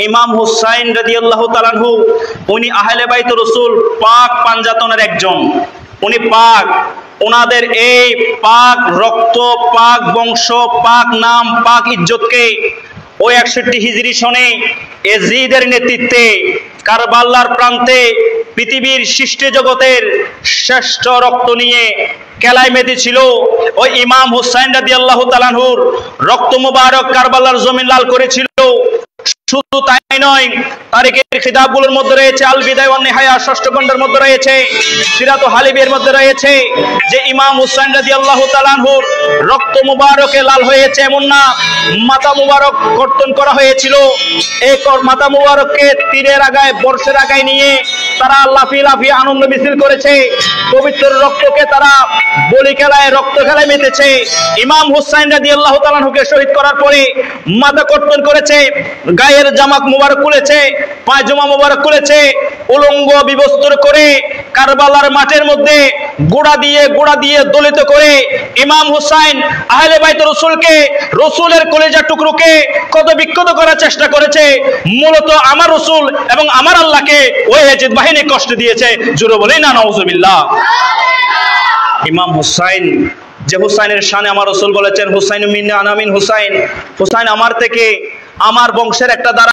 ইমাম হুসাইন রাদিয়াল্লাহু তাআলা আনহু উনি আহলে বাইত রাসূল পাক পাঞ্জাতনের একজন। উনি পাক, ওনাদের এই পাক রক্ত, পাক বংশ, পাক নাম, পাক ইজ্জতকে ওই 61 হিজরি সনে এজিদের নেতৃত্বে কারবালার প্রান্তে পৃথিবীর সৃষ্টি জগতের শ্রেষ্ঠ রক্ত নিয়ে কেলায় মেতেছিল ওই ইমাম হুসাইন রাদিয়াল্লাহু তাআলা আনহুর রক্ত মুবারক কারবালার জমিন লাল করেছিল। শুধু তাই নয়, তারিখের কিতাবগুলোর মধ্যে রয়েছে আল বিদায়া ওয়ান নিহায়া, ষষ্ঠ খণ্ডের মধ্যে রয়েছে সিরাতুল হালিবের মধ্যে রয়েছে যে ইমাম হুসাইন রাদিয়াল্লাহু তাআলা আনহুর রক্ত মুবারকে লাল হয়েছে এমন না, মাথা মুবারক কর্তন করা হয়েছিল। এই মাথা মুবারককে তীরের আগায়, বর্ষের আগায় নিয়ে তারা লাফিয়ে লাফিয়ে আনন্দ মিছিল করেছে। পবিত্র রক্তকে তারা বলি খেলায়, রক্ত খেলায় মেতেছে। ইমাম হুসাইন রাদিয়াল্লাহু তাআলা আনহুকে শহীদ করার পরে মাথা কর্তন করেছে, গায়ের জামা মুবারক খুলেছে, পায়জামা মুবারক খুলেছে, উলঙ্গ বিবস্ত্র করে কারবালার মাঠের মধ্যে গোড়া দিয়ে দলিত করে ইমাম হুসাইন আহলে বাইত রাসূলকে, রাসূলের কলিজা টুকরোকে কত বিক্ষত করার চেষ্টা করেছে। মূলত আমার রাসূল এবং আমার আল্লাহকে ওই ইয়াজিদ বাহিনী কষ্ট দিয়েছে। জোরে বলেন না নাউজুবিল্লাহ। ইমাম হুসাইন, যে হুসাইনের শানে আমার রাসূল বলেছেন হুসাইন মিন্না আনা মিন হুসাইন, হুসাইন আমার থেকে, আমার বংশের একটা দ্বারা